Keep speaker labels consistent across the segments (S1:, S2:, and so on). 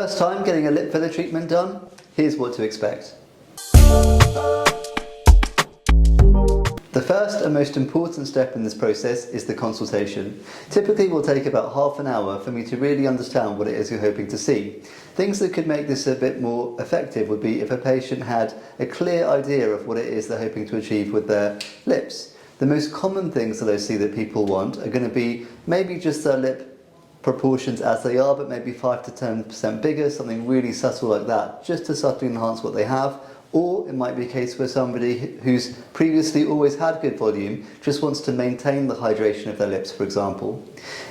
S1: first time getting a lip filler treatment done, here's what to expect. The first and most important step in this process is the consultation. Typically will take about half an hour for me to really understand what it is you're hoping to see. Things that could make this a bit more effective would be if a patient had a clear idea of what it is they're hoping to achieve with their lips. The most common things that I see that people want are going to be maybe just their lip proportions as they are, but maybe 5 to 10% bigger, something really subtle like that, just to subtly enhance what they have. Or it might be a case where somebody who's previously always had good volume just wants to maintain the hydration of their lips, for example.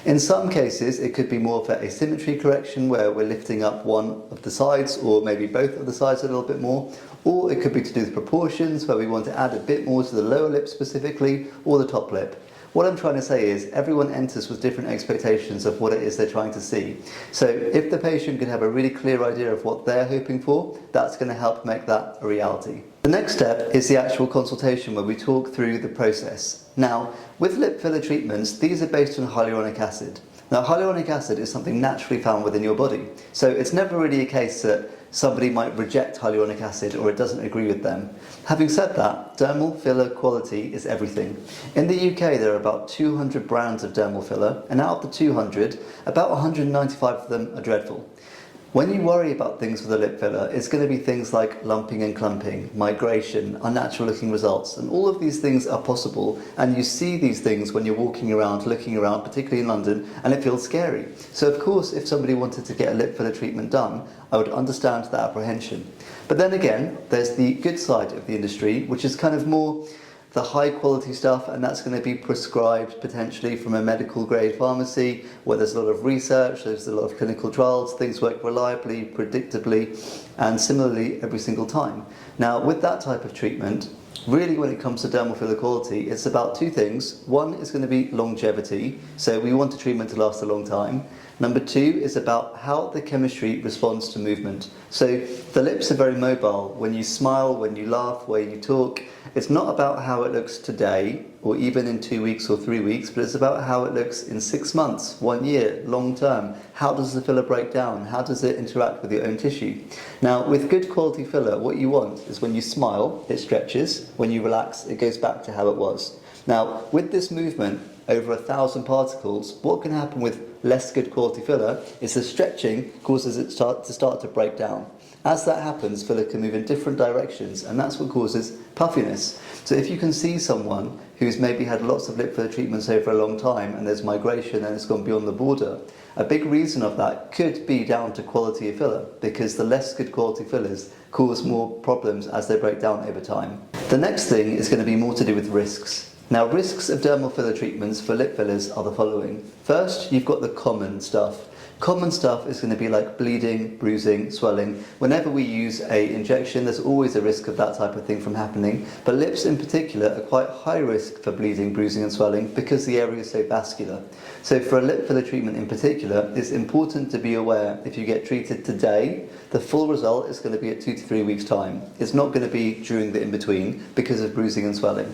S1: In some cases, it could be more of an asymmetry correction where we're lifting up one of the sides or maybe both of the sides a little bit more. Or it could be to do with proportions where we want to add a bit more to the lower lip specifically or the top lip. What I'm trying to say is everyone enters with different expectations of what it is they're trying to see. So if the patient can have a really clear idea of what they're hoping for, that's going to help make that a reality. The next step is the actual consultation where we talk through the process. Now, with lip filler treatments, these are based on hyaluronic acid. Now, hyaluronic acid is something naturally found within your body. So it's never really a case that somebody might reject hyaluronic acid or it doesn't agree with them. Having said that, dermal filler quality is everything. In the UK there are about 200 brands of dermal filler, and out of the 200, about 195 of them are dreadful. When you worry about things with a lip filler, it's going to be things like lumping and clumping, migration, unnatural looking results, and all of these things are possible, and you see these things when you're walking around, looking around, particularly in London, and it feels scary. So of course, if somebody wanted to get a lip filler treatment done, I would understand that apprehension. But then again, there's the good side of the industry, which is kind of more the high quality stuff, and that's going to be prescribed potentially from a medical grade pharmacy where there's a lot of research, there's a lot of clinical trials, things work reliably, predictably, and similarly every single time. Now with that type of treatment, really when it comes to dermal filler quality, it's about two things. One is going to be longevity, so we want a treatment to last a long time. Number two is about how the chemistry responds to movement. So the lips are very mobile. When you smile, when you laugh, when you talk, it's not about how it looks today or even in 2 weeks or 3 weeks, but it's about how it looks in 6 months, 1 year, long term. How does the filler break down? How does it interact with your own tissue? Now, with good quality filler, what you want is when you smile, it stretches. When you relax, it goes back to how it was. Now, with this movement, over 1,000 particles, what can happen with less good quality filler is the stretching causes it to start to break down. As that happens, filler can move in different directions, and that's what causes puffiness. So if you can see someone who's maybe had lots of lip filler treatments over a long time and there's migration and it's gone beyond the border, a big reason of that could be down to quality of filler, because the less good quality fillers cause more problems as they break down over time. The next thing is going to be more to do with risks. Now, risks of dermal filler treatments for lip fillers are the following. First, you've got the common stuff. Common stuff is going to be like bleeding, bruising, swelling. Whenever we use an injection, there's always a risk of that type of thing from happening. But lips in particular are quite high risk for bleeding, bruising and swelling because the area is so vascular. So for a lip filler treatment in particular, it's important to be aware if you get treated today, the full result is going to be at 2 to 3 weeks' time. It's not going to be during the in-between because of bruising and swelling.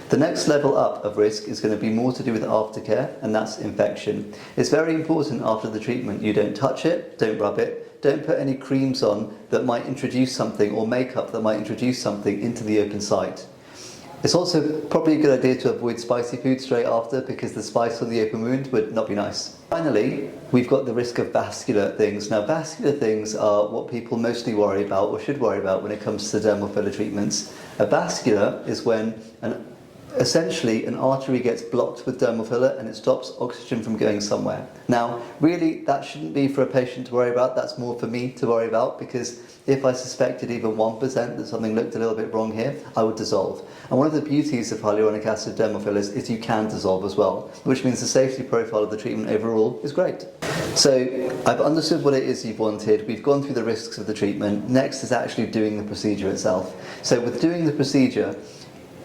S1: The next level up of risk is going to be more to do with aftercare, and that's infection. It's very important after the treatment you don't touch it, don't rub it, don't put any creams on that might introduce something or makeup that might introduce something into the open site. It's also probably a good idea to avoid spicy food straight after because the spice on the open wound would not be nice. Finally, we've got the risk of vascular things. Now, vascular things are what people mostly worry about or should worry about when it comes to dermal filler treatments. A vascular is when essentially an artery gets blocked with dermal filler and it stops oxygen from going somewhere. Now, really, that shouldn't be for a patient to worry about, that's more for me to worry about, because if I suspected even 1% that something looked a little bit wrong here, I would dissolve. And one of the beauties of hyaluronic acid dermal fillers is you can dissolve as well, which means the safety profile of the treatment overall is great. So I've understood what it is you've wanted, we've gone through the risks of the treatment, next is actually doing the procedure itself. So with doing the procedure,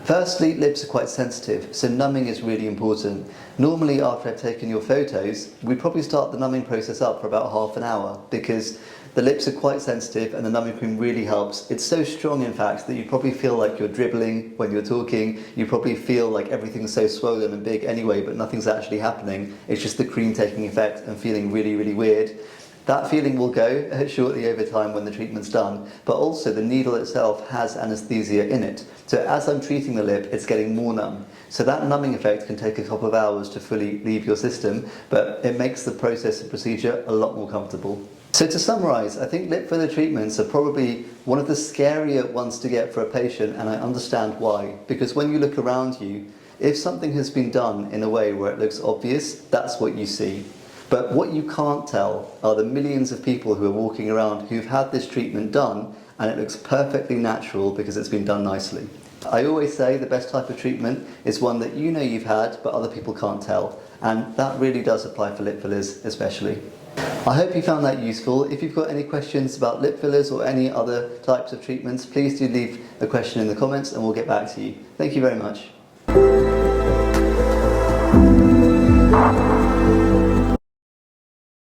S1: firstly, lips are quite sensitive, so numbing is really important. Normally after I've taken your photos, we probably start the numbing process up for about half an hour because the lips are quite sensitive and the numbing cream really helps. It's so strong in fact that you probably feel like you're dribbling when you're talking, you probably feel like everything's so swollen and big anyway but nothing's actually happening. It's just the cream taking effect and feeling really, really weird. That feeling will go shortly over time when the treatment's done, but also the needle itself has anaesthesia in it. So as I'm treating the lip, it's getting more numb. So that numbing effect can take a couple of hours to fully leave your system, but it makes the process and procedure a lot more comfortable. So to summarise, I think lip filler treatments are probably one of the scarier ones to get for a patient, and I understand why. Because when you look around you, if something has been done in a way where it looks obvious, that's what you see. But what you can't tell are the millions of people who are walking around who've had this treatment done and it looks perfectly natural because it's been done nicely. I always say the best type of treatment is one that you know you've had but other people can't tell, and that really does apply for lip fillers especially. I hope you found that useful. If you've got any questions about lip fillers or any other types of treatments, please do leave a question in the comments and we'll get back to you. Thank you very much.